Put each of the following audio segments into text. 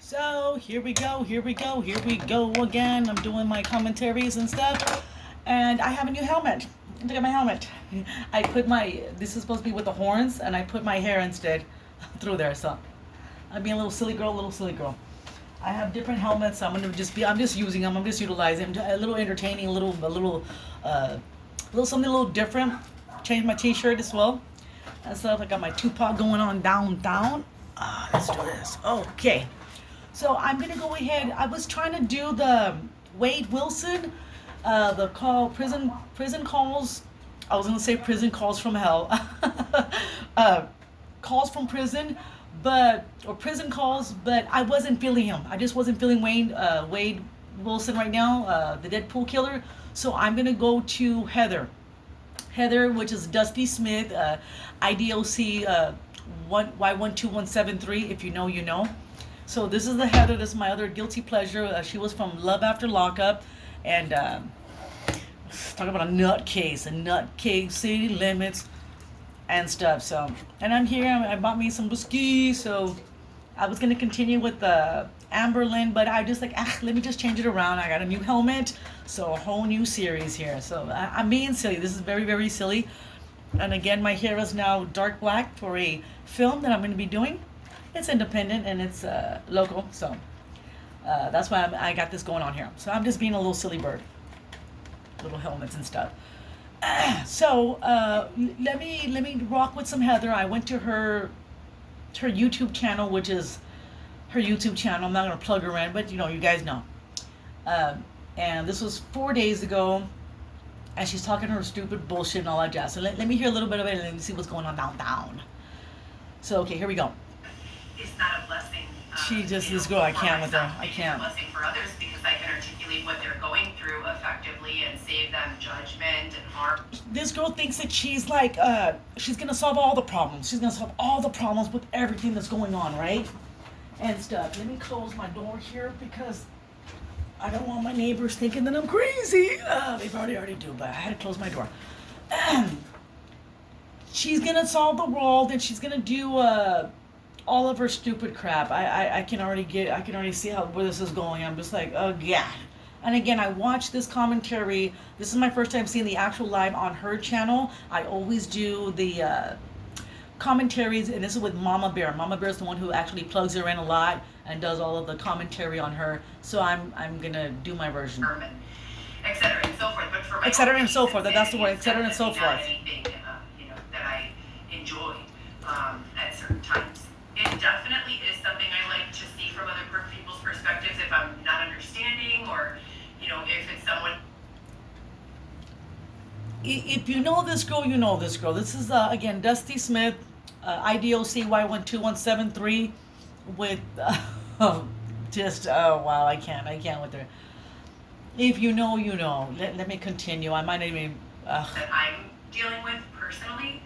So here we go, here we go, here we go again. I'm doing my commentaries and stuff. And I have a new helmet. Look at my helmet. I put my, this is supposed to be with the horns, and I put my hair instead through there. So I'm being a little silly girl, little silly girl. I have different helmets. I'm just using them. I'm just utilizing them. A little entertaining, a little something a little different. Changed my t-shirt as well. And stuff. I got my Tupac going on down. Let's do this. Okay. So I'm gonna go ahead. I was trying to do the Wade Wilson, the prison calls. I was gonna say prison calls from hell, calls from prison, or prison calls. But I wasn't feeling him. I just wasn't feeling Wade Wilson right now, the Deadpool killer. So I'm gonna go to Heather, which is Dusty Smith, IDOC Y12173. If you know, you know. So this is the Heather. This is my other guilty pleasure. She was from Love After Lockup, and talking about a nutcase, city limits, and stuff. So, and I'm here. I bought me some whiskey. So, I was gonna continue with the Amberlin, but I just let me just change it around. I got a new helmet, so a whole new series here. So I'm being silly. This is very, very silly. And again, my hair is now dark black for a film that I'm going to be doing. It's independent and it's local, so that's why I got this going on here. So I'm just being a little silly bird, little helmets and stuff. So let me rock with some Heather. I went to her YouTube channel, which is her YouTube channel. I'm not gonna plug her in, but you guys know. And this was 4 days ago, and she's talking her stupid bullshit and all that jazz. So let me hear a little bit of it and let me see what's going on down. So okay, here we go. It's not a blessing. This girl, I can't with her. I can't. It's a blessing for others because I can articulate what they're going through effectively and save them judgment and harm. This girl thinks that she's she's gonna solve all the problems. She's gonna solve all the problems with everything that's going on, right? And stuff. Let me close my door here because I don't want my neighbors thinking that I'm crazy. They've already do, but I had to close my door. She's gonna solve the world, and she's gonna do all of her stupid crap. I can already see where this is going. I'm just like, oh yeah. And again, I watched this commentary. This is my first time seeing the actual live on her channel. I always do the commentaries, and this is with Mama Bear. Mama Bear is the one who actually plugs her in a lot and does all of the commentary on her. So I'm gonna do my version. Et cetera and so forth. But for my et cetera and so forth. That's the word. Et cetera and so forth. Anything that I enjoy at certain times. It definitely is something I like to see from other people's perspectives if I'm not understanding, or if it's someone. If you know this girl, you know this girl. This is again Dusty Smith, IDOC Y12173, with wow, I can't with her. If you know, you know. Let me continue. I might not even. That I'm dealing with personally,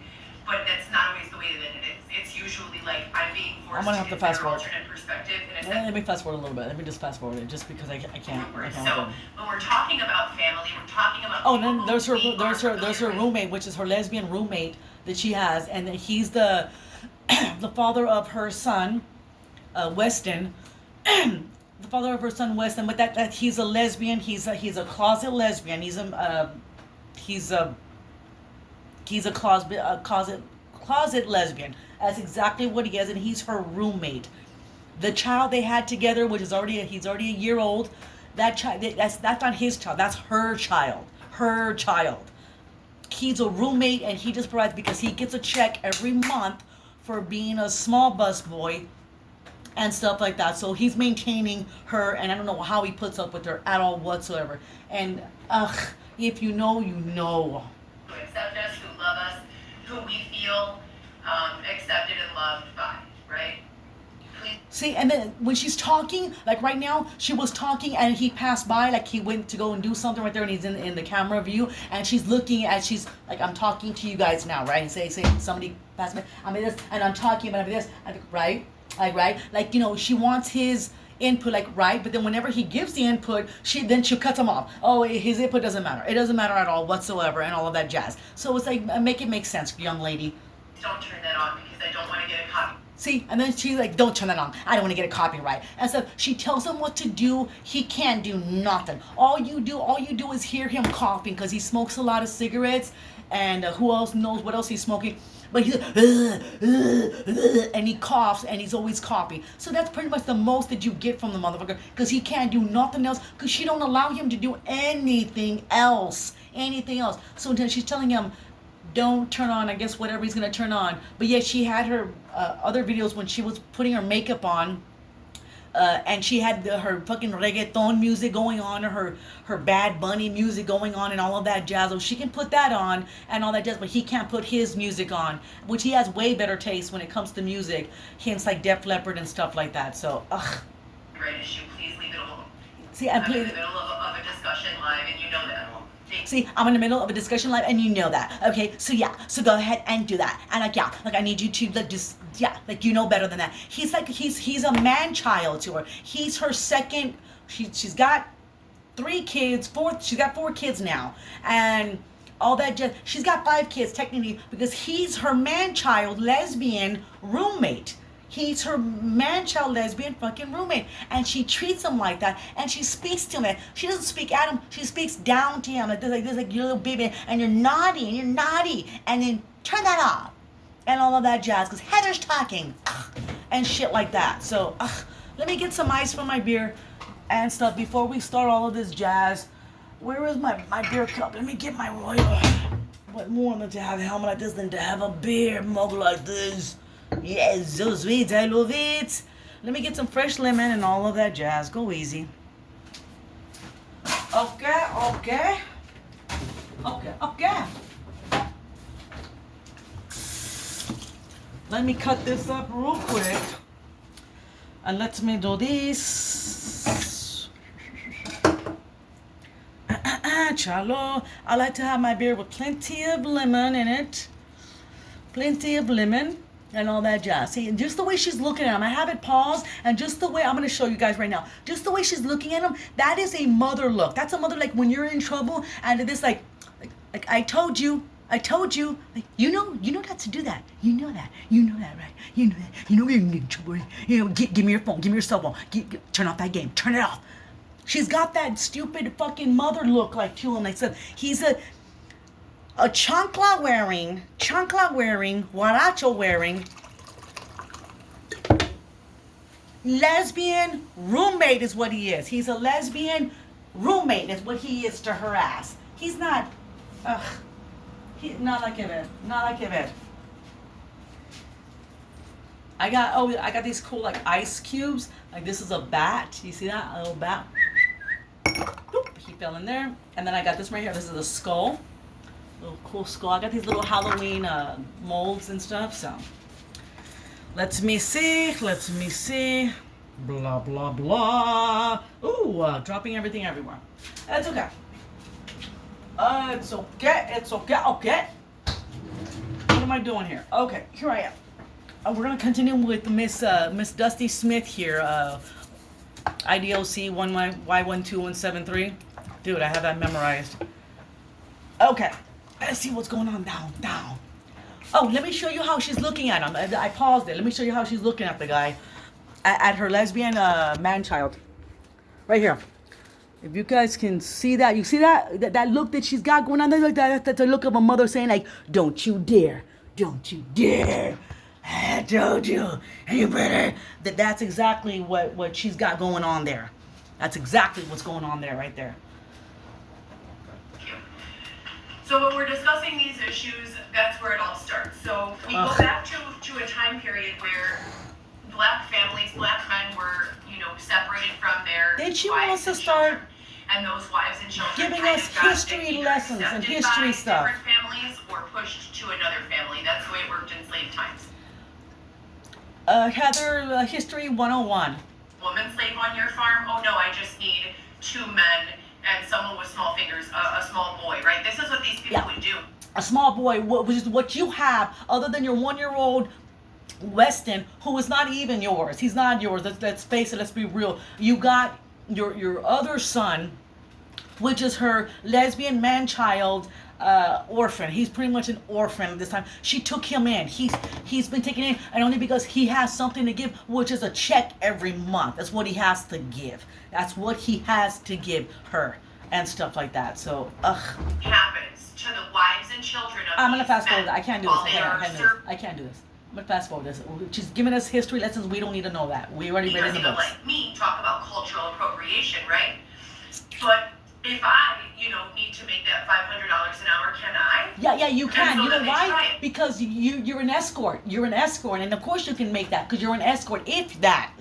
but that's not always the way that it is. It's usually like I'm being forced I'm gonna have to fast forward. Alternate perspective. Let me fast forward a little bit. Let me just fast forward it, just because I can't. So when we're talking about family, we're talking about. Oh, then there's her roommate, which is her lesbian roommate that she has, and he's the father of her son, Weston. The father of her son Weston, but that he's a lesbian. He's a closet lesbian. He's a closet lesbian. That's exactly what he is, and he's her roommate. The child they had together, which is he's already a year old. That child, that's not his child. That's her child. Her child. He's a roommate, and he just provides because he gets a check every month for being a small bus boy and stuff like that. So he's maintaining her, and I don't know how he puts up with her at all whatsoever. And if you know, you know. Who accept us, who love us, who we feel accepted and loved by, right? Please. See, and then when she's talking, like right now, she was talking and he passed by, like he went to go and do something right there, and he's in the camera view, and she's looking at, she's like, I'm talking to you guys now, right? And say somebody passed by, I'm this, and I'm talking about this, right? Like, she wants his input, like, right? But then whenever he gives the input, she cuts him off. Oh, his input doesn't matter. It doesn't matter at all whatsoever, and all of that jazz. So it's like, make it make sense, young lady. Don't turn that on because I don't want to get a copy. See, and then she's like, don't turn that on. I don't want to get a copyright. And so she tells him what to do. He can't do nothing. All you do is hear him coughing because he smokes a lot of cigarettes. And who else knows what else he's smoking? But he's and he coughs and he's always coughing. So that's pretty much the most that you get from the motherfucker because he can't do nothing else because she don't allow him to do anything else. So then she's telling him, don't turn on, I guess, whatever he's going to turn on. But yet she had her other videos when she was putting her makeup on. And she had her fucking reggaeton music going on, or her Bad Bunny music going on, and all of that jazz. So she can put that on and all that jazz, but he can't put his music on, which he has way better taste when it comes to music. Hints like Def Leppard and stuff like that. So, ugh. Great issue. Please leave it alone. See, I'm in the middle of a discussion live, and you know that. See, I'm in the middle of a discussion live, and you know that. Okay, so yeah, so go ahead and do that. And I need you to you know better than that. He's a man child to her. He's her second. She's got 3 kids, she's got 4 kids now, and all that. She's got 5 kids technically because he's her man child lesbian roommate. He's her man-child lesbian fucking roommate. And she treats him like that. And she speaks to him. She doesn't speak at him. She speaks down to him. Like this, like your little baby. And you're naughty. And then turn that off. And all of that jazz. Because Heather's talking. And shit like that. So, let me get some ice for my beer and stuff before we start all of this jazz. Where is my beer cup? Let me get my royal. What more than to have a helmet like this than to have a beer mug like this? Yes, so sweet, I love it. Let me get some fresh lemon and all of that jazz. Go easy. Okay. Let me cut this up real quick. And let me do this. Chalo. I like to have my beer with plenty of lemon in it. Plenty of lemon. And all that jazz. See, and just the way she's looking at him, I have it paused, and just the way, I'm going to show you guys right now, just the way she's looking at him, that is a mother look. That's a mother, like, when you're in trouble, and it is like I told you, like, you know not to do that. You know that, right? You know that. You know you're in trouble. You know, give me your phone, give me your cell phone, turn off that game, turn it off. She's got that stupid fucking mother look, like, to him. Like, so he's a chancla wearing, huaracho wearing, lesbian roommate is what he is. He's a lesbian roommate is what he is to her ass. He's not, not like it. I got these cool like ice cubes. Like this is a bat. You see that? A little bat. Boop, he fell in there. And then I got this right here. This is a skull. Little cool skull. I got these little Halloween molds and stuff. So let me see. Blah blah blah. Ooh, dropping everything everywhere. That's okay. It's okay. Okay. What am I doing here? Okay, here I am. We're gonna continue with Miss Dusty Smith here. IDOC Y12173. Dude, I have that memorized. Okay. Let's see what's going on down. Oh, let me show you how she's looking at him. I paused it. Let me show you how she's looking at the guy. At her lesbian man-child. Right here. If you guys can see that. You see that? That look that she's got going on there? Like that's the look of a mother saying like, don't you dare. I told you. You better. That's exactly what she's got going on there. That's exactly what's going on there right there. So when we're discussing these issues, that's where it all starts. So we go back to a time period where black men were, separated from their Then she wives wants to and start children. And those wives and children giving kind us of got history lessons and accepted history by stuff. different families or pushed to another family. That's the way it worked in slave times. Heather, History 101. Woman slave on your farm? Oh no, I just need 2 men and someone with small fingers, a small boy, right? This is what these people would do. A small boy, which is what you have, other than your 1-year-old Weston, who is not even yours. He's not yours. Let's face it. Let's be real. You got your other son, which is her lesbian man-child, orphan. He's pretty much an orphan at this time. She took him in. He's been taken in, and only because he has something to give, which is a check every month. That's what he has to give. That's what he has to give her and stuff like that. So, happens to the wives and children of I'm gonna these fast men forward. I can't do this. while they are I can't do this. I'm gonna fast forward this. She's giving us history lessons. We don't need to know that. We already read it in the because books. like me talk about cultural appropriation, right? But if I, need to make that $500 an hour, can I? Yeah, you can. so You know then they why? try it. Because you're an escort. You're an escort, and of course you can make that because you're an escort. If that,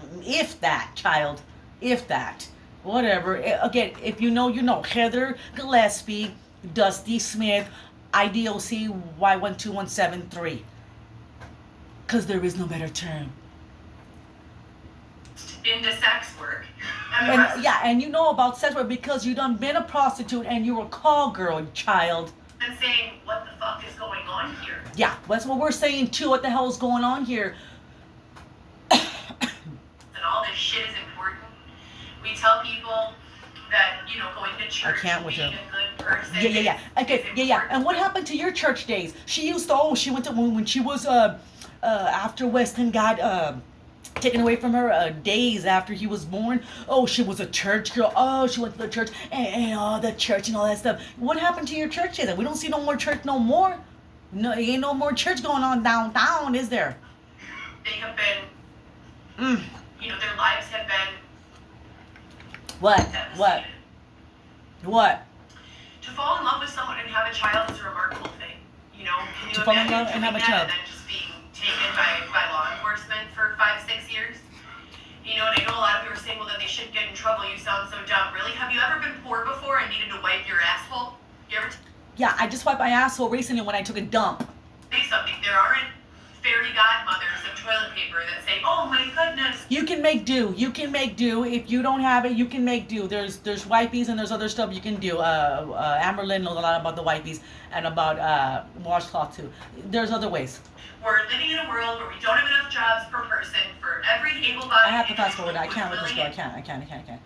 child, if that, whatever. Again, if you know, you know. Heather Gillespie, Dusty Smith, IDOC Y12173. Because there is no better term. Into sex work. And the rest And you know about sex work because you done been a prostitute and you're a call girl, child. and saying, what the fuck is going on here? Yeah, that's what we're saying too. What the hell is going on here? And all this shit is important. We tell people that, going to church, can't with being her. a good person. Yeah. Okay, is yeah. important. And what happened to your church days? She went to when she was after Weston got taken away from her days after he was born. Oh, she was a church girl. Oh, she went to the church and all the church and all that stuff. What happened to your church days? We don't see no more church no more. No, ain't no more church going on downtown, is there? They have been, their lives have been What? devastated. What? To fall in love with someone and have a child is a remarkable thing. Can you To fall in imagine love and doing have a that child. and then just being taken by law enforcement for 5-6 years? And I know a lot of you are saying, well, then they shouldn't get in trouble. You sound so dumb. Really? Have you ever been poor before and needed to wipe your asshole? You ever Yeah, I just wiped my asshole recently when I took a dump. say something? There aren't fairy godmothers of toilet paper that say, oh my goodness. You can make do. You can make do. If you don't have it, you can make do. There's wipies and there's other stuff you can do. Amberlynn knows a lot about the wipies and about washcloth too. There's other ways. We're living in a world where we don't have enough jobs per person for every able-bodied I have to fast forward. I individual can't with this who's girl. I willing can't.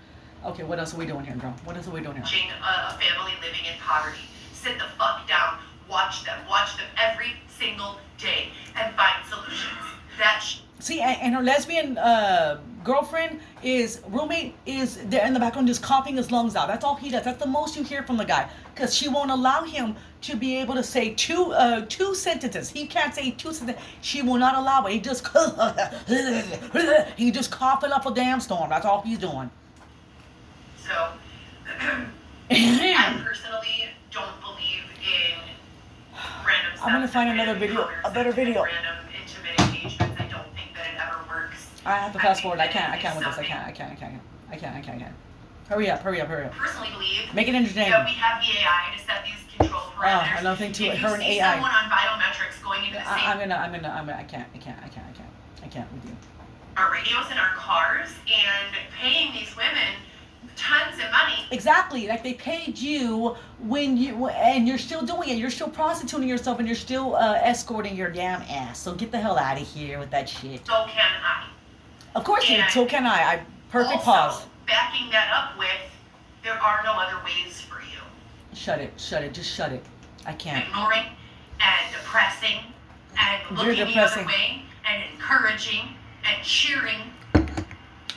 Okay, what else are we doing here, girl? What else are we doing here? watching a family living in poverty. Sit the fuck down. Watch them every single day and find solutions. See, and her lesbian girlfriend roommate is there in the background just coughing his lungs out. That's all he does. That's the most you hear from the guy. Because she won't allow him to be able to say two sentences. He can't say two sentences. She will not allow it. He just coughing up a damn storm. That's all he's doing. So, I personally don't believe in random sex. I'm gonna find and another random video, a better encounters and video. Random intimate engagements. I don't think that it ever works. I have to fast forward. I think that can't it with is this. I something- can't. Hurry up. Personally believe Make it entertaining. that we have the AI to set these control parameters. another thing too, If her you and see AI. someone on biometrics going into the same I can't with you. our radios in our cars and paying these women tons of money. Exactly, like they paid you and you're still doing it. You're still prostituting yourself and you're still escorting your damn ass. So get the hell out of here with that shit. So can I. Of course, And so can I. Perfect also, pause. backing that up with, there are no other ways for you. Shut it, just shut it. I can't. Ignoring and depressing and Very looking depressing. the other way and encouraging and cheering.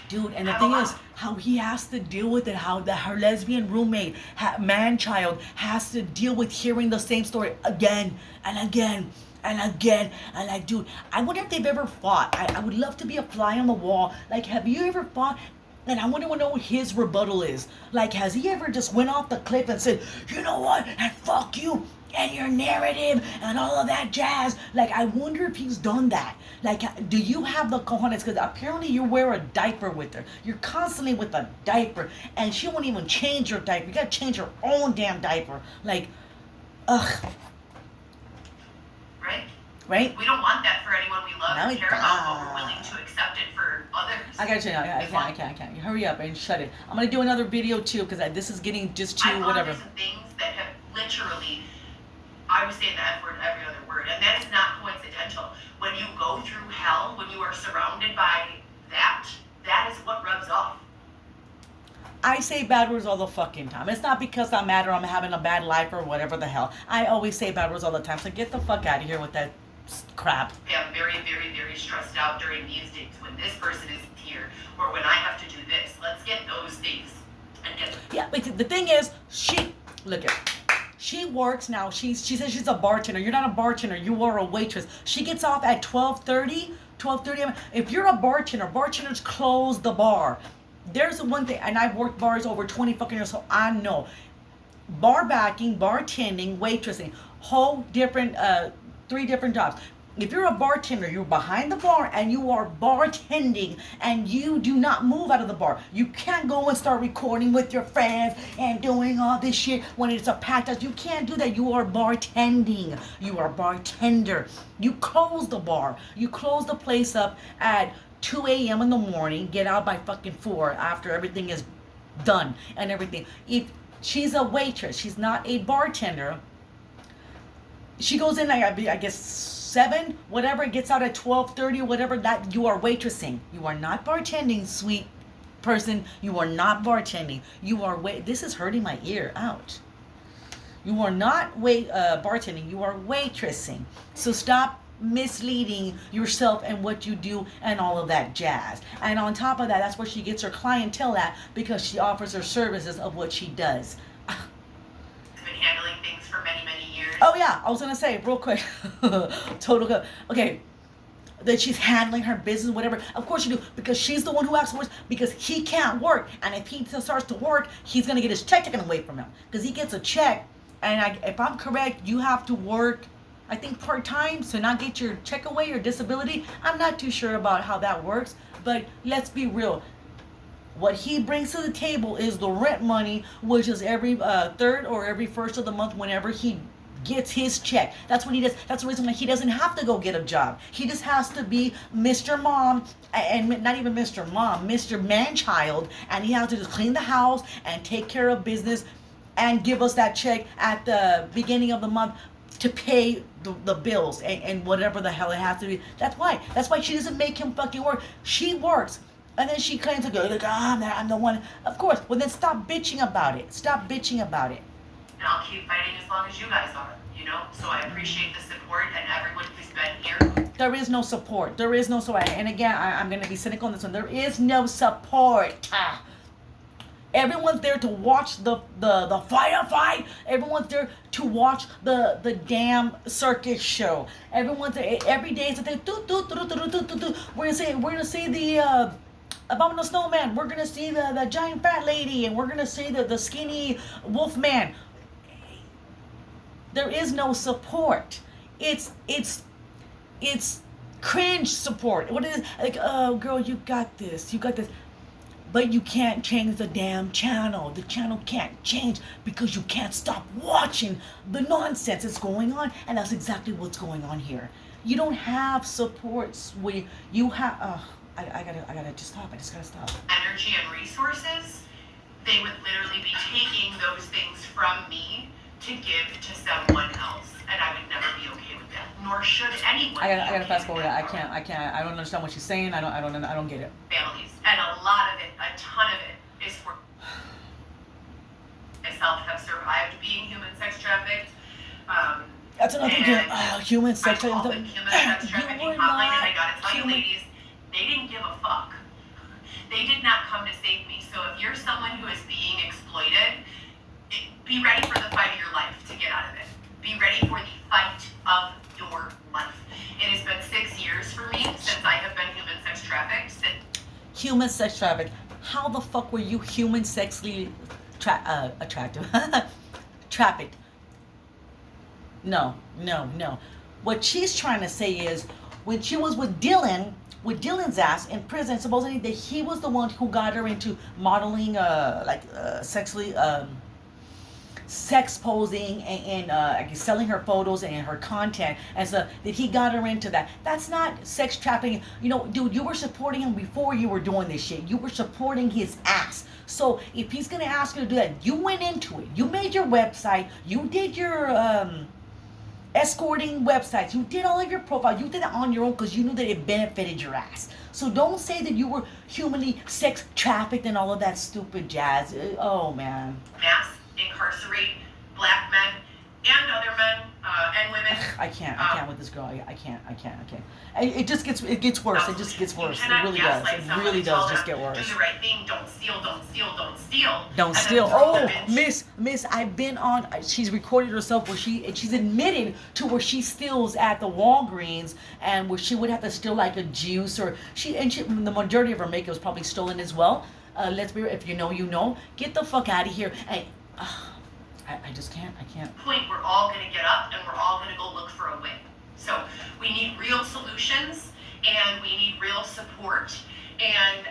Dude, and the Have thing a is, lot. how he has to deal with it, how her lesbian roommate, man-child, has to deal with hearing the same story again and again and again. And like, dude, I wonder if they've ever fought. I would love to be a fly on the wall. Like, have you ever fought? And I want to know what his rebuttal is. Like, has he ever just went off the cliff and said, you know what, and fuck you, and your narrative, and all of that jazz? Like, I wonder if he's done that. Like, do you have the cojones? Because apparently you wear a diaper with her. You're constantly with a diaper, and she won't even change your diaper. You gotta change your own damn diaper. Like, ugh. Right? We don't want that for anyone we love Now or he care about, but we're died. willing to accept it for others. I gotta change. I can't. Hurry up and shut it. I'm gonna do another video too, because this is getting just too I've whatever. gone through some things that have literally, I was saying the F word every other word, and that is not coincidental. When you go through hell, when you are surrounded by that is what rubs off. I say bad words all the fucking time. It's not because I'm mad or I'm having a bad life or whatever the hell. I always say bad words all the time. So get the fuck out of here with that crap. I'm very, very, very stressed out during these days when this person is here or when I have to do this. Let's get those days and get them. Yeah, but the thing is, look at she works now. She says she's a bartender. You're not a bartender. You are a waitress. She gets off at 12:30. 12:30. If you're a bartender, bartenders close the bar. There's one thing, and I've worked bars over 20 fucking years, so I know. Bar backing, bartending, waitressing, whole different, 3 different jobs. If you're a bartender, you're behind the bar and you are bartending and you do not move out of the bar. You can't go and start recording with your friends and doing all this shit when it's a packed house. You can't do that. You are bartending. You are a bartender. You close the bar. You close the place up at 2 a.m. in the morning, get out by fucking 4 after everything is done and everything. If she's a waitress, she's not a bartender. She goes in, I guess, 7, whatever, gets out at 12:30 or whatever, that you are waitressing. You are not bartending, sweet person. You are not bartending. You are this is hurting my ear. Ouch. You are not bartending. You are waitressing. So stop misleading yourself and what you do and all of that jazz. And on top of that, that's where she gets her clientele at, because she offers her services of what she does. Been handling things for many, many years. Oh yeah, I was gonna say real quick, total good. Okay, that she's handling her business, whatever. Of course you do, because she's the one who asks for it, because he can't work, and if he starts to work, he's gonna get his check taken away from him, because he gets a check, and if I'm correct, you have to work, I think, part-time to not get your check away or disability. I'm not too sure about how that works, but let's be real. What he brings to the table is the rent money, which is every 3rd or every 1st of the month whenever he gets his check. That's what he does. That's the reason why he doesn't have to go get a job. He just has to be Mr. Mom, and not even Mr. Mom, Mr. Man-child, and he has to just clean the house and take care of business and give us that check at the beginning of the month to pay the bills and whatever the hell it has to be. That's why she doesn't make him fucking work. She works. And then she claims to go, like, I'm the one. Of course. Well, then stop bitching about it. Stop bitching about it. And I'll keep fighting as long as you guys are, you know? So I appreciate the support and everyone who's been here. There is no support. There is no support. And again, I'm going to be cynical on this one. There is no support. Everyone's there to watch the firefight. Everyone's there to watch the damn circus show. Everyone's there. Every day it's a thing. We're gonna see the Abominable Snowman. We're gonna see the giant fat lady, and we're gonna see the skinny wolf man. There is no support. It's cringe support. What is like? Oh, girl, you got this. You got this. But you can't change the damn channel. The channel can't change because you can't stop watching the nonsense that's going on, and that's exactly what's going on here. You don't have supports where you have. I gotta just stop. I just gotta stop. Energy and resources, they would literally be taking those things from me to give to someone else, and I would never be okay with that. Nor should anyone. I gotta fast forward. I can't. I don't understand what she's saying. I don't get it. Families, and a lot of it, a ton of it, is for. Myself have survived being human sex trafficked. That's another thing. Human sex trafficking. Human sex trafficking hotline, and I gotta tell you, ladies, they didn't give a fuck. They did not come to save me. So if you're someone who is being exploited, be ready for the fight of your life to get out of it. Be ready for the fight of your life. It has been 6 years for me since I have been human sex trafficked. Human sex trafficked. How the fuck were you human sexually attractive? Trafficked. No. What she's trying to say is, when she was with Dylan's ass in prison, supposedly that he was the one who got her into modeling, sexually, sex posing and selling her photos and her content, and so that he got her into that. That's not sex trafficking. You know, dude, you were supporting him before you were doing this shit. You were supporting his ass. So if he's gonna ask you to do that, you went into it. You made your website. You did your escorting websites. You did all of your profile. You did it on your own because you knew that it benefited your ass. So don't say that you were humanly sex trafficked and all of that stupid jazz. Oh man. Mass incarcerate black men and other men and women. I can't with this girl. I can't. It just gets worse. It just gets worse. It really does. It really does just get worse. Do the right thing. Don't steal. Don't steal. Don't steal. Don't steal. Oh, Miss, I've been on. She's recorded herself where she's admitted to where she steals at the Walgreens and where she would have to steal like a juice or the majority of her makeup was probably stolen as well. Let's be real. If you know, you know. Get the fuck out of here. I just can't. I can't. Point, we're all going to get up and we're all going to go look for a way. So we need real solutions and we need real support. And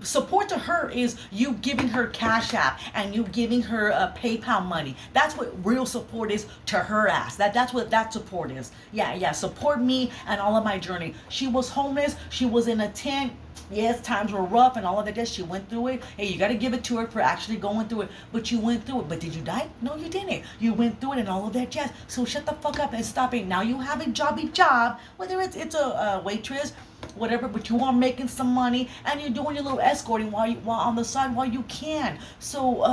support to her is you giving her Cash App and you giving her PayPal money. That's what real support is to her ass. That's what that support is. Yeah. Support me and all of my journey. She was homeless. She was in a tent. Yes, times were rough and all of that. She went through it. Hey, you got to give it to her for actually going through it. But you went through it. But did you die? No, you didn't. You went through it and all of that jazz. So shut the fuck up and stop it. Now you have a job, whether it's a waitress, whatever, but you are making some money and you're doing your little escorting while on the side while you can. So,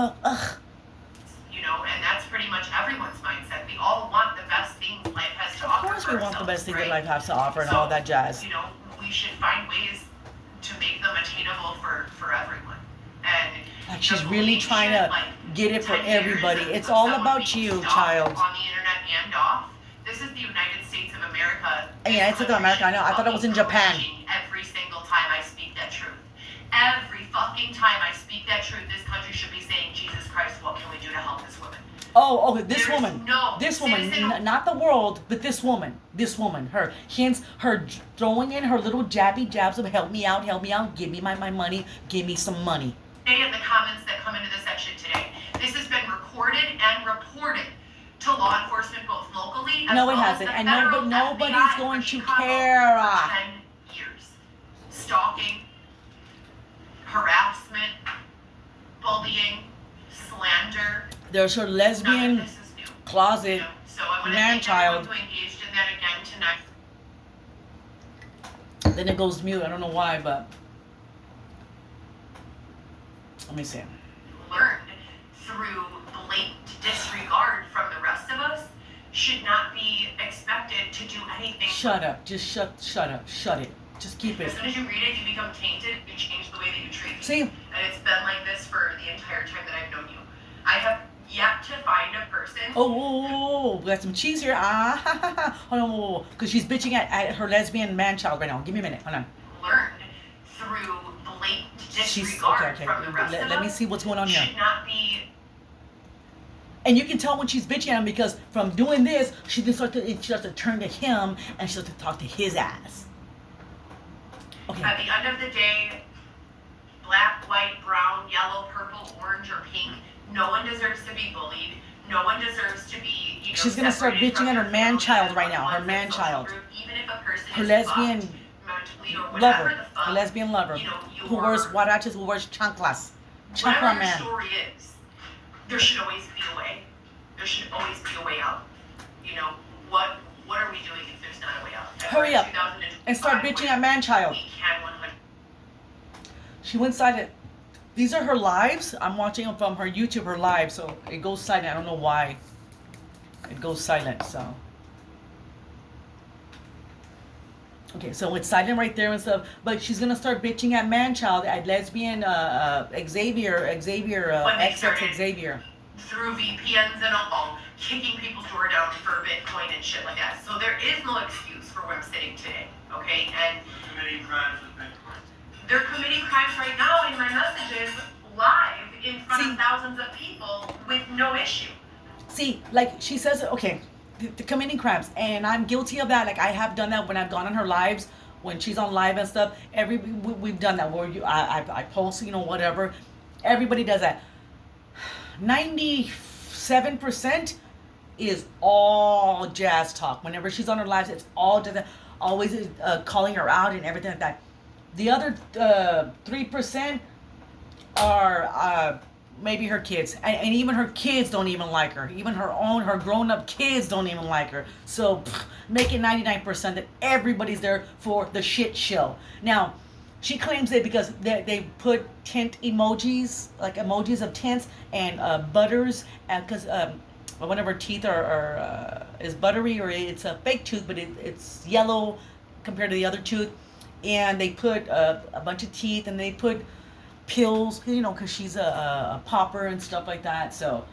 You know, and that's pretty much everyone's mindset. We all want the best things life has to offer. Of course we want the best things that life has to offer and all that jazz. You know, we should find ways to make them attainable for everyone. And like she's really trying to get it for everybody. It's all about you, child. On the internet and off. This is the United States of America. Yeah, it's America. I know. I thought it was in Japan. Every single time I speak that truth. Every fucking time I speak that truth, this country should be saying, Jesus Christ, what can we do to help this woman? Oh, okay, this woman, not the world, but this woman, her hints, her throwing in her little jabs of help me out, give me my money, give me some money. In the comments that come into the section today, this has been recorded and reported to law enforcement both locally as no, it well hasn't, as the and federal nobody's FBI going for to Chicago care. For 10 years, stalking, harassment, bullying, slander. There's her lesbian closet, you know, so I'm man-child. To engage in that again tonight. Then it goes mute. I don't know why, but let me see. Learned through blatant disregard from the rest of us should not be expected to do anything. Shut up. Just shut up. Shut it. Just keep it. As soon as you read it, you become tainted. You change the way that you treat me. See? And it's been like this for the entire time that I've known you. I have yet to find a person. Oh, got some cheese here. Hold on, because she's bitching at her lesbian man-child right now. Give me a minute. Hold on. Learned through blatant disregard from the rest of us. Let me see what's going on here. Should not be. And you can tell when she's bitching at him because from doing this, she starts to turn to him and she starts to talk to his ass. Okay. At the end of the day, black, white, brown, yellow, purple, orange, or pink, no one deserves to be bullied. No one deserves to be, you know, she's gonna start bitching at her man-child right now. Her man-child. Even if a person her is lesbian mentally or lover. the fuck, Her lesbian lover. You know, who wears huaraches, who wears chanclas. Whatever Chancla your man. story is, there should always be a way. There should always be a way out. You know, what are we doing if there's not a way out? Hurry up and start bitching at man-child. We can 100. She went silent. These are her lives. I'm watching them from her YouTube, her live, so it goes silent. I don't know why. It goes silent, so. Okay, so it's silent right there and stuff. But she's gonna start bitching at man-child, at lesbian Xavier, XX Xavier. Through VPNs and all, kicking people's door down for Bitcoin and shit like that. So there is no excuse for where I'm sitting today, okay? And committing crimes with Bitcoin. They're committing crimes right now in my messages live in front of thousands of people with no issue. See, like she says, okay, the committing crimes, and I'm guilty of that. Like I have done that when I've gone on her lives, when she's on live and stuff. We've done that where I post, you know, whatever. Everybody does that. 97% is all jazz talk. Whenever she's on her lives, it's all just always calling her out and everything like that. The other 3% are maybe her kids, and even her kids don't even like her. Even her grown-up kids don't even like her. So make it 99% that everybody's there for the shit show. Now, she claims that because they put tint emojis, like emojis of tints and butters, because one of her teeth is buttery, or it's a fake tooth, but it's yellow compared to the other tooth, and they put a bunch of teeth, and they put pills, because she's a popper and stuff like that. So,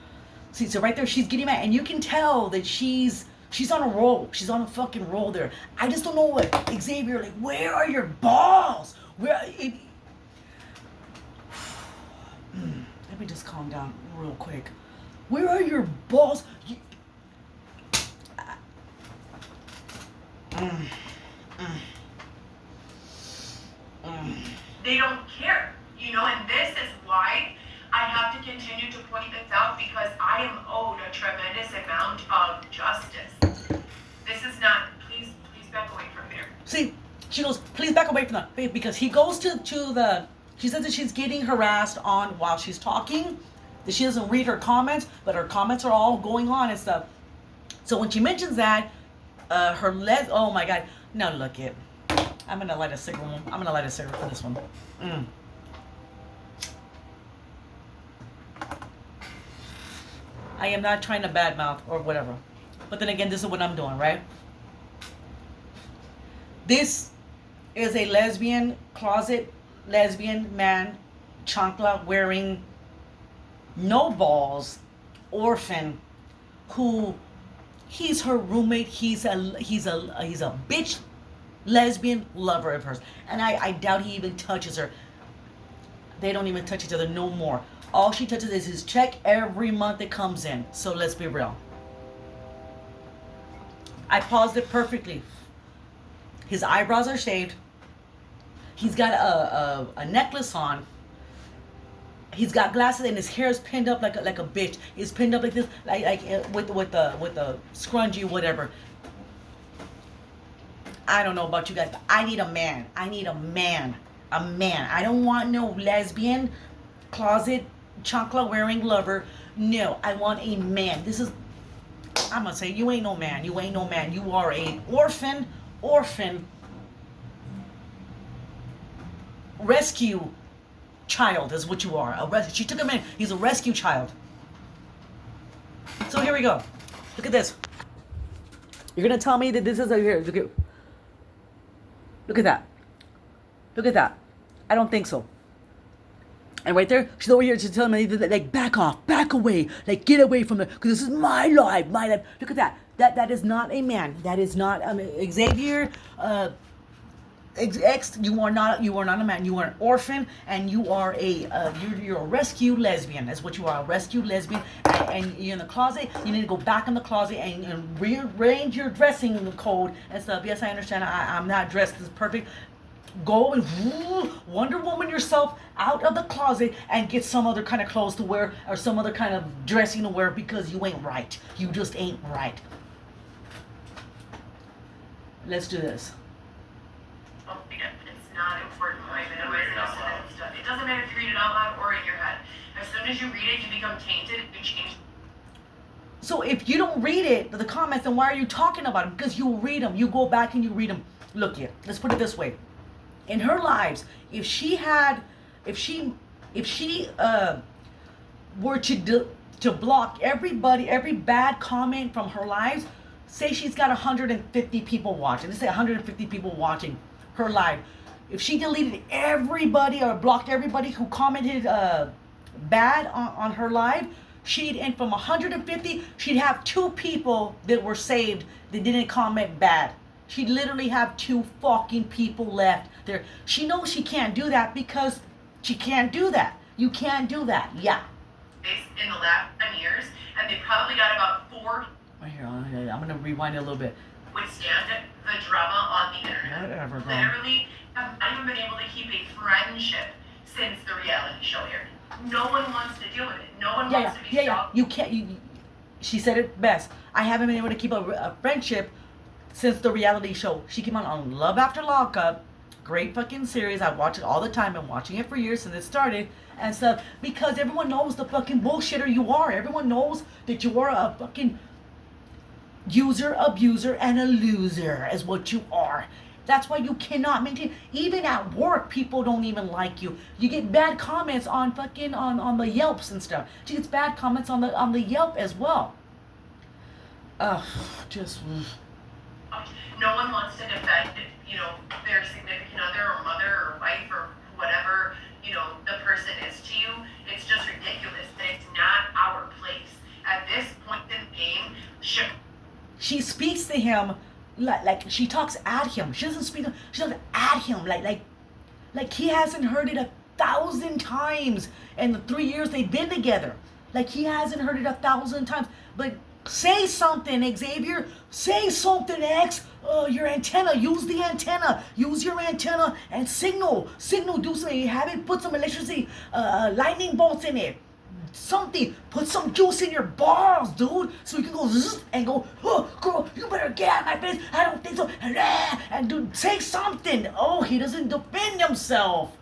see, so right there, she's getting mad, and you can tell that she's on a roll. She's on a fucking roll there. I just don't know what Xavier, like, where are your balls? Let me just calm down real quick. Where are your balls? They don't care, and this is why I have to continue to point this out, because I am owed a tremendous amount of justice. This is not, please back away from there. See, she goes, please back away from that, because he goes to the, she says that she's getting harassed on while she's talking, that she doesn't read her comments, but her comments are all going on and stuff. So when she mentions that, oh my God, now look it. I'm gonna light a cigarette. I'm gonna light a cigarette for this one. I am not trying to badmouth or whatever, but then again, this is what I'm doing, right? This is a closet lesbian man, chancla wearing, no balls, orphan, who he's her roommate. He's a bitch lesbian lover of hers, and I doubt he even touches her. They don't even touch each other no more. All she touches is his check every month it comes in. So let's be real. I paused it perfectly. His eyebrows are shaved. He's got a necklace on. He's got glasses, and his hair is pinned up like a bitch. It's pinned up like this, like with the scrunchie, whatever. I don't know about you guys, but I need a man. I need a man. A man. I don't want no lesbian, closet, chancla wearing lover. No, I want a man. I'm gonna say, you ain't no man. You ain't no man. You are a orphan, rescue child is what you are. She took him in. He's a rescue child. So here we go. Look at this. You're gonna tell me that this is here. Look at that. Look at that. I don't think so. And right there, she's over here just telling me, like, back off, back away, like, get away from it, because this is my life, my life. Look at that. That is not a man. That is not Xavier. You are not a man. You are an orphan, and you are you're a rescue lesbian. That's what you are, a rescue lesbian. And you're in the closet. You need to go back in the closet and rearrange your dressing code and stuff. Yes, I understand. I'm not dressed as perfect. Go and Wonder Woman yourself out of the closet and get some other kind of clothes to wear, or some other kind of dressing to wear, because you ain't right. You just ain't right. Let's do this. Oh, again, it's not important. It doesn't matter if you read it out loud or in your head. As soon as you read it, you become tainted. You change. So if you don't read it, the comments, then why are you talking about them? Because you read them. You go back and you read them. Look here. Let's put it this way. In her lives, if she were to block everybody, every bad comment from her lives, say she's got 150 people watching. Let's say 150 people watching her live. If she deleted everybody or blocked everybody who commented bad on her live, and from 150, she'd have 2 people that were saved that didn't comment bad. She'd literally have 2 fucking people left there. She knows she can't do that, because she can't do that. You can't do that. Yeah. In the last 10 years, and they probably got about 4. Right here, I'm gonna rewind it a little bit. Withstand the drama on the internet. Whatever, girl. Literally, have not even been able to keep a friendship since the reality show aired. No one wants to deal with it. No one wants to be shocked. You can't. She said it best. I haven't been able to keep a friendship since the reality show. She came on Love After Lockup, Great fucking series. I watch it all the time. Been watching it for years since it started and stuff. Because everyone knows the fucking bullshitter you are. Everyone knows that you are a fucking user, abuser, and a loser is what you are. That's why you cannot maintain. Even at work, people don't even like you. You get bad comments on fucking on the Yelps and stuff. She gets bad comments on the Yelp as well. Just. No one wants to defend, their significant other or mother or wife or whatever, the person is to you. It's just ridiculous. And it's not our place. At this point in the game, she speaks to him like she talks at him. She doesn't speak to him. She talks at him like he hasn't heard it 1,000 times in the 3 years they've been together. Like he hasn't heard it 1,000 times. But say something, Xavier. Say something, X. Your antenna. Use the antenna. Use your antenna and signal. Do something. Have it put some electricity, lightning bolts in it. Something. Put some juice in your balls, dude. So you can go zzz and go, oh, girl, you better get out of my face. I don't think so. And dude, say something. Oh, he doesn't defend himself.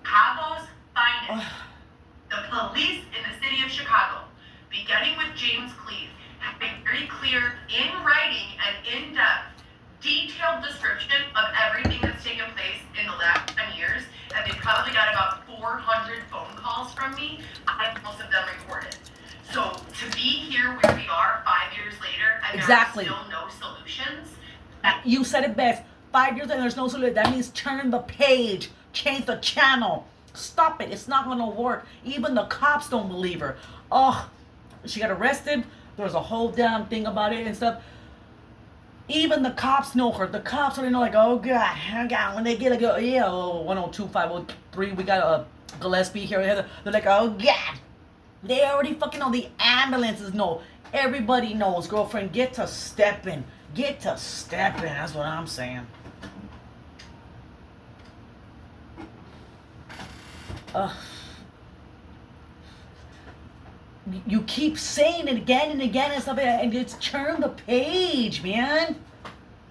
Chicago's finest. The police in the city of Chicago, beginning with James Cleave, have been very clear in writing and in-depth, detailed description of everything that's taken place in the last 10 years, and they probably got about 400 phone calls from me. I have most of them recorded. So to be here where we are 5 years later, and exactly. there are still no solutions. You said it best. 5 years and there's no solution. That means turn the page, change the channel. Stop it. It's not going to work. Even the cops don't believe her. Oh, she got arrested. There was a whole damn thing about it and stuff. Even the cops know her. The cops already know, like, oh God. When they get like, 102-503, we got a Gillespie here. They're like, oh God. They already fucking know. The ambulances know. Everybody knows, girlfriend. Get to stepping. That's what I'm saying. You keep saying it again and again and stuff, and it's turn the page, man.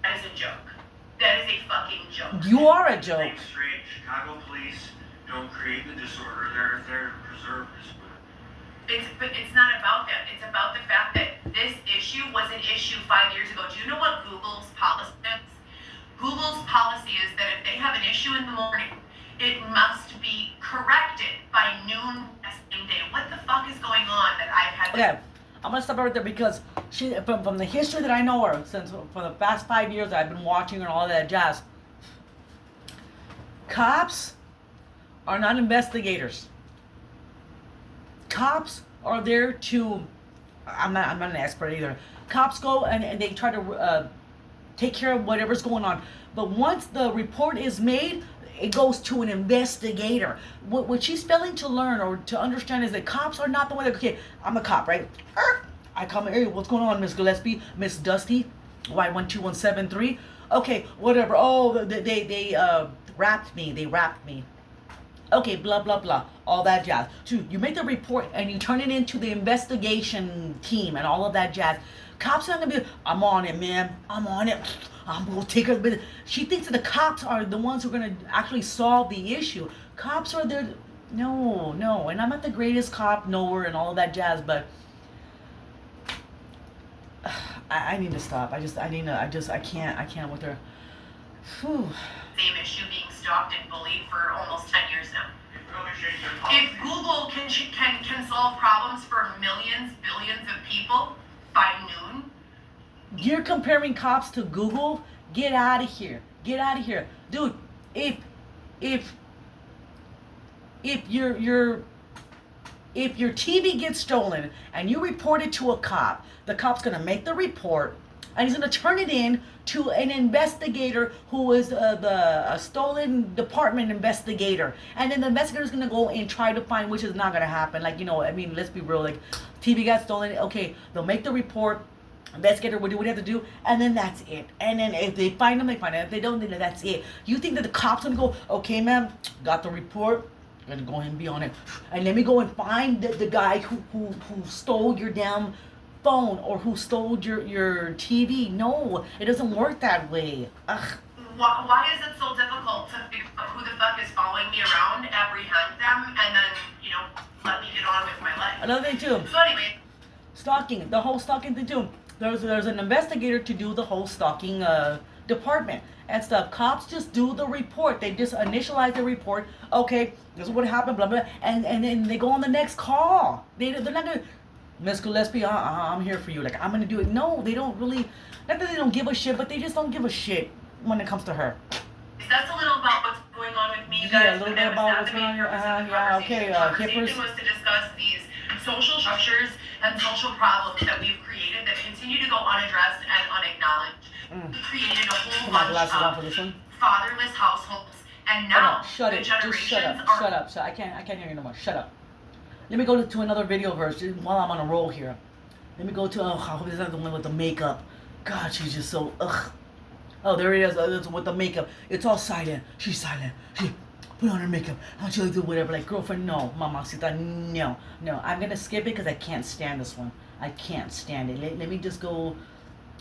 That is a joke. That is a fucking joke. You are a joke. Think straight. Chicago police don't create the disorder. They're there to preserve disorder. But it's not about that. It's about the fact that this issue was an issue 5 years ago. Do you know what Google's policy is? Google's policy is that if they have an issue in the morning, it must be corrected by noon the same day. What the fuck is going on that I've had? Okay, I'm gonna stop right there because she, from the history that I know her, since for the past 5 years I've been watching her and all that jazz. Cops are not investigators. Cops are there to. I'm not an expert either. Cops go and they try to take care of whatever's going on. But once the report is made, it goes to an investigator. What she's failing to learn or to understand is that cops are not the one that, okay, I'm a cop, right? I come in, hey, what's going on, Miss Gillespie, Miss Dusty, Y12173? Okay, whatever. Oh, they rapped me. Okay, blah, blah, blah. All that jazz. So you make the report and you turn it into the investigation team and all of that jazz. Cops are not gonna be, I'm on it, man. I'm on it. I'm gonna take her. But she thinks that the cops are the ones who are gonna actually solve the issue. Cops are there. No. And I'm not the greatest cop knower and all of that jazz, but I need to stop. I can't with her. Whew. Same issue being stalked and bullied for almost 10 years now. If Google can solve problems for millions, billions of people by noon. You're comparing cops to Google? Get out of here. Dude, if your TV gets stolen and you report it to a cop, the cop's gonna make the report and he's gonna turn it in to an investigator who is the stolen department investigator, and then the investigator's gonna go and try to find, which is not gonna happen. Like, let's be real. Like, TV got stolen. Okay, they'll make the report. Investigator will do what they have to do, and then that's it. And then if they find them, they find them. If they don't, then that's it. You think that the cops gonna go, okay, ma'am, got the report. Gonna go ahead and be on it, and let me go and find the guy who stole your damn phone or who stole your TV. No, it doesn't work that way. Ugh. why is it so difficult to figure out who the fuck is following me around, apprehend them, and then, let me get on with my life? Another thing too. So anyway. Stalking, the whole stalking thing too. There's an investigator to do the whole stalking department and stuff. Cops just do the report. They just initialize the report. Okay, this is what happened, blah blah, and then they go on the next call. They're not gonna, Miss Gillespie, I'm here for you. Like, I'm gonna do it. No, they don't really. Not that they don't give a shit, but they just don't give a shit when it comes to her. That's a little about what's going on with me, you guys. Yeah, a little bit about what's going on. Yeah, okay. The conversation was to discuss these social structures and social problems that we've created that continue to go unaddressed and unacknowledged. We created a whole bunch of fatherless households, and now shut it. Just shut up. I can't hear you no more. Shut up. Let me go to another video verse while I'm on a roll here. Let me go to I hope it's not the one with the makeup. God, she's just so ugh. Oh, there it is. It's with the makeup. It's all silent. She's silent. She put on her makeup. How she do whatever. Like, girlfriend, no. Mamacita, no. I'm gonna skip it because I can't stand this one. I can't stand it. Let me just go.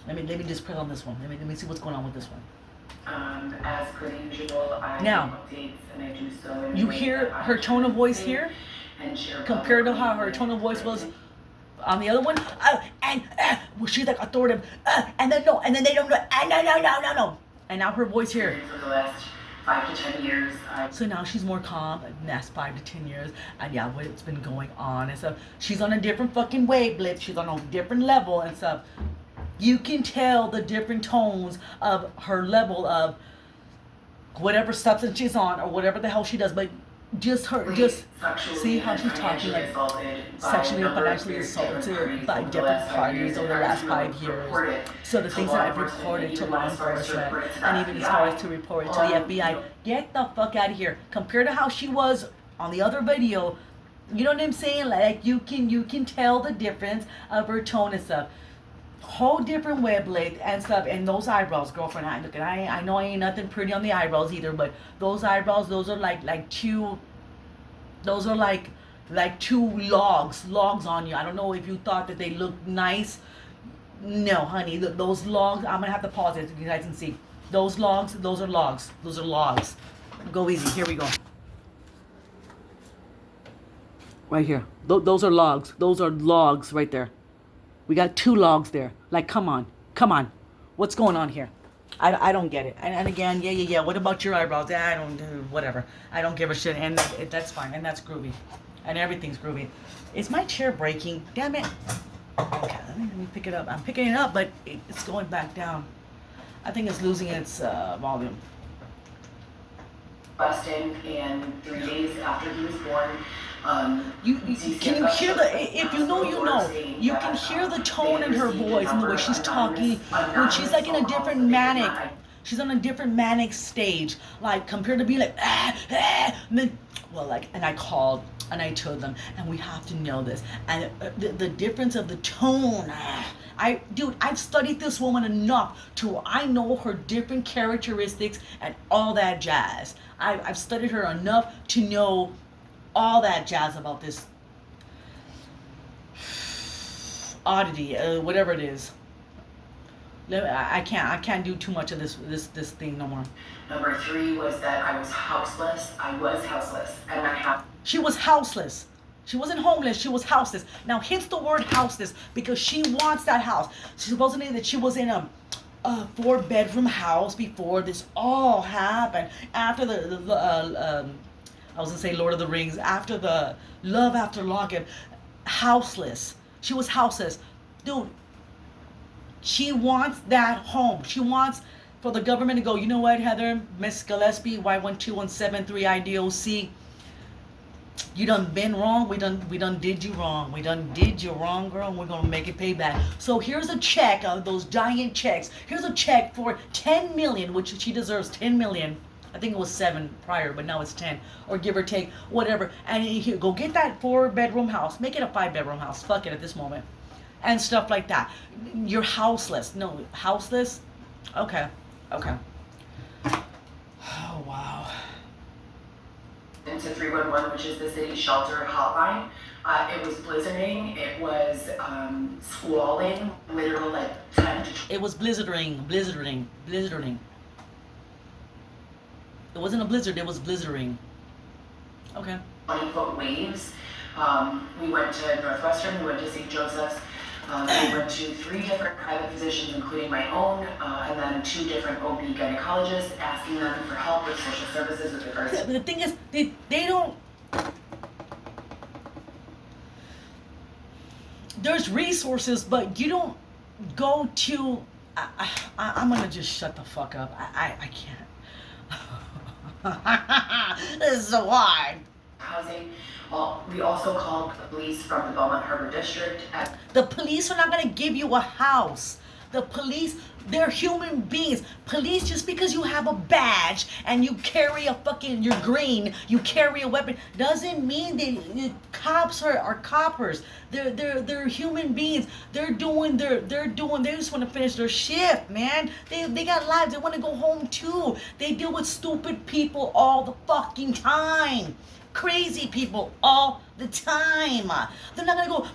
Let me just press on this one. Let me see what's going on with this one. As per usual, I now, updates and I do so in you hear her tone of voice here compared to how her tone of voice was on the other one, well, she's like authoritative, and then no, and then they don't know, no, and now her voice here. For the last 5 to 10 years, so now she's more calm. And that's 5 to 10 years, and yeah, what's been going on and stuff. She's on a different fucking wavelength. She's on a different level and stuff. You can tell the different tones of her level of whatever substance she's on or whatever the hell she does, but. Just see how she's talking, like sexually and financially assaulted by different parties over the last 5 years. So the things that I've reported to law enforcement and even as far as to report it to the FBI, get the fuck out of here. Compared to how she was on the other video, you know what I'm saying? Like you can tell the difference of her tone and stuff. Whole different wavelength and stuff, and those eyebrows, girlfriend. I know I ain't nothing pretty on the eyebrows either, but those eyebrows, those are like two logs on you. I don't know if you thought that they looked nice. No, honey, those logs. I'm gonna have to pause it so you guys can see. Those logs, those are logs. Those are logs. Go easy. Here we go. Right here. Those are logs. Those are logs right there. We got 2 logs there. Like, come on. What's going on here? I don't get it. And again, yeah. What about your eyebrows? I don't do whatever. I don't give a shit. And that's fine. And that's groovy. And everything's groovy. Is my chair breaking? Damn it. Okay, let me pick it up. I'm picking it up, but it's going back down. I think it's losing its volume. Busted, and 3 days after he was born. Can you hear if you know, you can hear the tone in her voice and the way she's talking when she's like in a different manic. She's on a different manic stage, like compared to being like, and I called and I told them, and we have to know this, and the difference of the tone. I've studied this woman enough to I know her different characteristics and all that jazz. I've studied her enough to know all that jazz about this oddity, whatever it is. I can't do too much of this thing no more. Number 3 was that I was houseless. And she was houseless. She wasn't homeless. She was houseless. Now hence the word houseless because she wants that house. Supposedly that she was in a 4-bedroom house before this all happened. After I was gonna say Lord of the Rings, after the Love After Lockup, houseless. She was houseless. Dude, she wants that home. She wants for the government to go, you know what, Heather, Miss Gillespie, Y12173 IDOC, you done been wrong. We done did you wrong. We done did you wrong, girl, and we're gonna make it pay back. So here's a check of those giant checks. Here's a check for 10 million, which she deserves 10 million. I think it was 7 prior, but now it's 10, or give or take, whatever. And here, go get that 4-bedroom house. Make it a 5-bedroom house. Fuck it at this moment. And stuff like that. You're houseless. No, houseless? Okay. Oh, wow. Into 311, which is the city shelter hotline. It was blizzarding. It was squalling, literally like 10 to 20. It was blizzarding. It wasn't a blizzard. It was blizzarding. Okay. 20-foot waves. We went to Northwestern, we went to St. Joseph's, we went to 3 different private physicians, including my own, and then 2 different OB gynecologists, asking them for help with social services with regards to... The thing is, they don't... There's resources, but you don't go to... I'm gonna just shut the fuck up. I can't. This is so hard. Housing. We also called the police from the Belmont Harbor District. The police are not going to give you a house. The police, they're human beings. Police, just because you have a badge and you carry a fucking, you're green, you carry a weapon, doesn't mean the cops are coppers. They're human beings. They just want to finish their shift, man. They got lives. They want to go home too. They deal with stupid people all the fucking time. Crazy people all the time. They're not gonna go,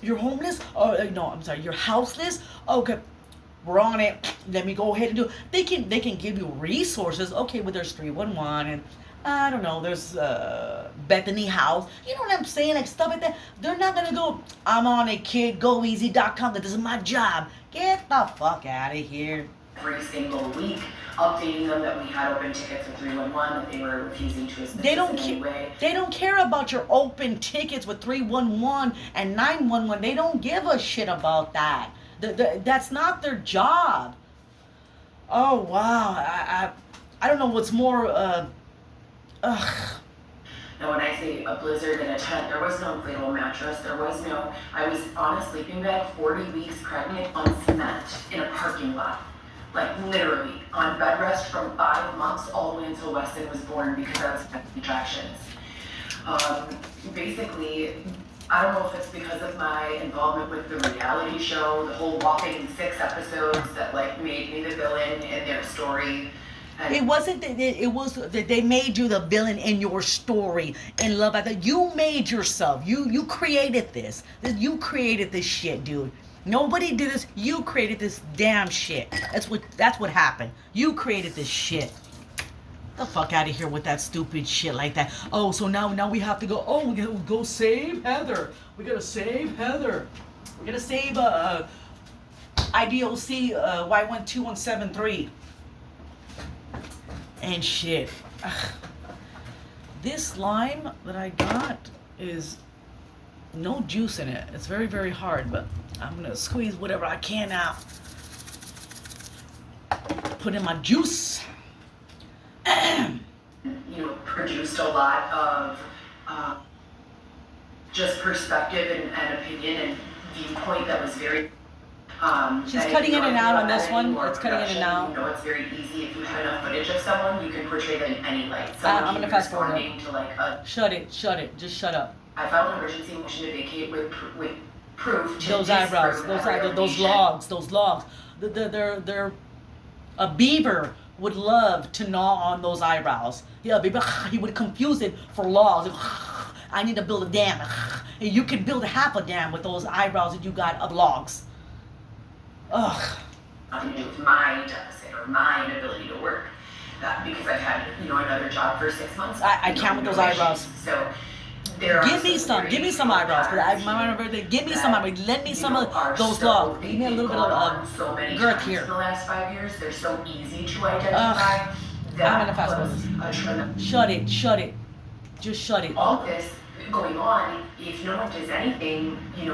you're homeless? Oh no, I'm sorry, you're houseless? Okay, we're on it. Let me go ahead and do it. They can give you resources. Okay, but there's 311 and I don't know, there's Bethany House. You know what I'm saying? Like stuff like that. They're not gonna go, I'm on a kidgoeasy.com, that this is my job. Get the fuck out of here. Every single week, updating them that we had open tickets with 311, that they were refusing to assist us in any way. They don't care about your open tickets with 311 and 911. They don't give a shit about that. That's not their job. Oh wow, I don't know what's more. Now, when I say a blizzard in a tent, there was no inflatable mattress. There was no. I was on a sleeping bag, 40 weeks pregnant, on cement in a parking lot. Like literally on bed rest from 5 months all the way until Weston was born because I was having contractions. Basically, I don't know if it's because of my involvement with the reality show, the whole whopping 6 episodes that like made me the villain in their story. And It wasn't that it was that they made you the villain in your story in Love After. You made yourself. You created this. You created this shit, dude. Nobody did this. You created this damn shit. That's what happened. You created this shit. The fuck out of here with that stupid shit like that. Oh, so now we have to go. Oh, we gotta go save Heather. We gotta save Heather. We gotta save IDOC Y12173. And shit. Ugh. This lime that I got is no juice in it. It's very, very hard, but I'm gonna squeeze whatever I can out. Put in my juice. Produced a lot of just perspective and opinion and viewpoint that was very. She's cutting in and out on this one. It's cutting in and out. It's very easy if you have enough footage of someone, you can portray them in any light. I'm gonna fast forward it. To like a. Shut it. Just shut up. I filed an emergency motion to vacate with proof. To Those eyebrows. Those logs. They're a beaver would love to gnaw on those eyebrows. Yeah, baby, he would confuse it for logs. I need to build a dam. You can build half a dam with those eyebrows that you got of logs. Ugh. Nothing to do with my deficit or my inability to work. Because I've had, another job for 6 months. I can't with those eyebrows. So there are Give me some eyebrows. Give me some eyebrows. Lend me some of those logs. Give me a little bit of so many girth here. In the last 5 years, they're so easy to identify. I'm gonna fast forward. Shut it. Just shut it. All this going on, if no one does anything, we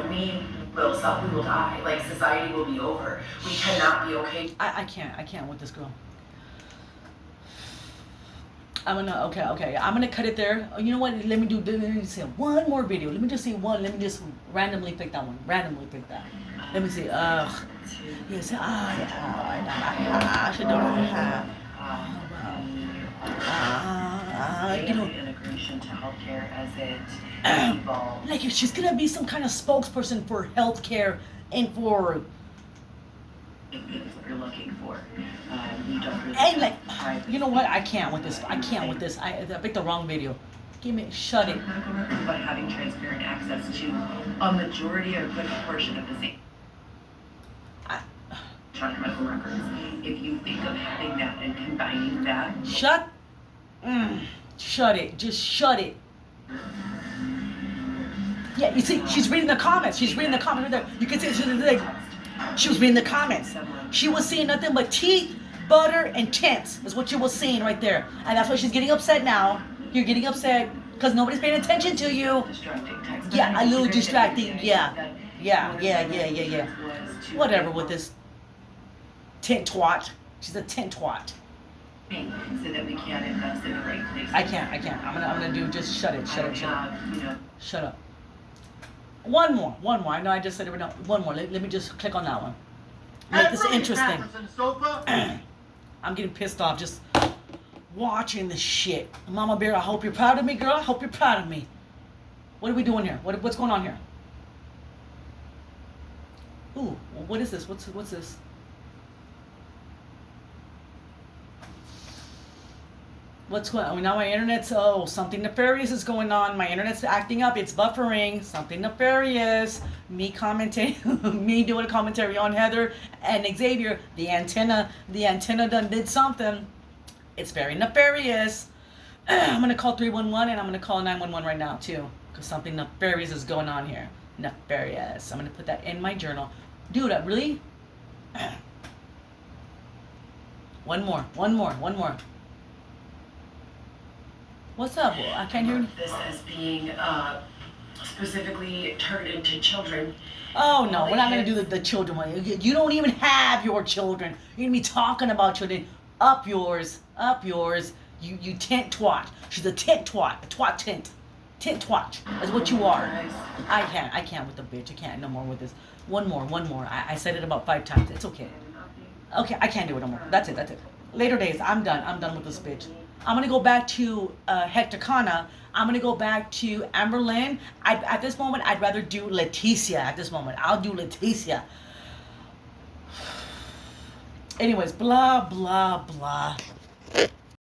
will suffer, we will die. Like, society will be over. We cannot be okay. I can't with this girl. I'm gonna cut it there. You know what? Let me see one more video. Let me just see one. Let me just randomly pick that one. Let me see. Yes. I should integration to healthcare as it evolves. Like if she's gonna be some kind of spokesperson for healthcare and for. If it's what you're looking for. You don't really And like, you know what? I can't with this. I picked the wrong video. Shut it. Medical records by having transparent access to a majority or a good portion of the same electronic medical records. If you think of having that and combining that. Shut Shut it. Just shut it. Yeah, you see, she's reading the comments. She's reading the comments right there. You can see she was reading the comments. She was seeing nothing but teeth, butter, and tents is what you was seeing right there. And that's why she's getting upset now. You're getting upset because nobody's paying attention to you. Yeah, a little distracting. Yeah. Whatever with this tent twat. She's a tent twat. So that we can invest in the right place. I can't. I'm gonna do just shut it. Shut up. One more. I know I just said it, but no. One more. Let me just click on that one. Make this interesting. I'm getting pissed off just watching this shit. Mama Bear, I hope you're proud of me, girl. I hope you're proud of me. What are we doing here? What's going on here? Ooh, what is this? What's this? What's going on? Now my internet's, something nefarious is going on. My internet's acting up. It's buffering. Something nefarious. Me commenting, me doing a commentary on Heather and Xavier. The antenna done did something. It's very nefarious. I'm going to call 311 and I'm going to call 911 right now too. Because something nefarious is going on here. Nefarious. I'm going to put that in my journal. Dude, really? One more. What's up? I can't hear you. This as being specifically targeted to children. Oh no, we're not gonna do the children one. You don't even have your children. You're gonna be talking about children. Up yours. You tent twat. She's a tent twat. A twat tent. Tent twat. That's what you are. I can't with the bitch. I can't no more with this. One more. I said it about 5 times. It's okay. Okay, I can't do it no more. That's it. Later days. I'm done with this bitch. I'm going to go back to Hector Kana. I'm going to go back to Amber Lynn. At this moment, I'd rather do Leticia at this moment. I'll do Leticia. Anyways, blah, blah, blah.